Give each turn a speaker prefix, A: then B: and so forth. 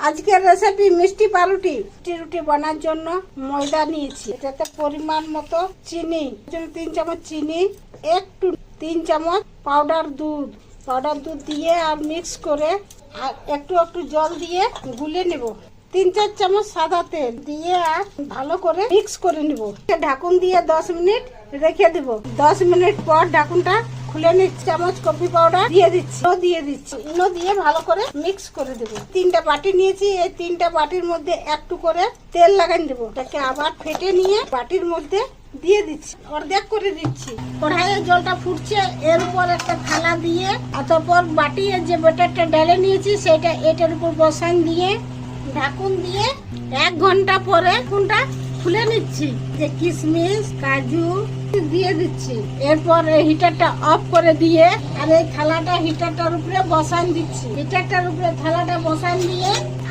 A: আজকের রেসিপি মিষ্টি পাউরুটি। রুটি বানানোর জন্য ময়দা নিয়েছি, এটাতে পরিমাণ মতো চিনি, 3 চামচ চিনি, একটু 3 চামচ পাউডার দুধ দিয়ে আর মিক্স করে আর একটু জল দিয়ে গুলে নেব। 3-4 চামচ সাদা তেল দিয়ে আর ভালো করে মিক্স করে নেব। ঢাকুন দিয়ে 10 মিনিট রেখে দেব। 10 মিনিট পর ঢাকুনটা খুলে নিচ্ছি, চামচ কফি পাউডার দিয়ে দিচ্ছি, ইনো দিয়ে ভালো করে মিক্স করে দেবো। 3টা বাটি নিয়েছি, এই 3টা বাটির মধ্যে একটু করে তেল লাগাই দেবো। এটাকে আবার ফেটে নিয়ে বাটির মধ্যে দিয়ে দিচ্ছি, অর্ধেক করে দিচ্ছি। কড়াইয়ে জলটা ফুটছে, এর উপর একটা থালা দিয়ে তারপর বাটিয়ে যে ব্যাটারটা ঢেলে নিয়েছি সেটা এটার উপর বসান দিয়ে ঢাকুন দিয়ে 1 ঘন্টা পরে কোনটা খুলে নিচ্ছি, যে কিশমিশ কাজু দিয়ে দিচ্ছি। এরপর হিটারটা অফ করে দিয়ে আর এই থালাটা হিটারটার উপরে বসান দিচ্ছি। হিটারটার উপরে থালাটা বসান দিয়ে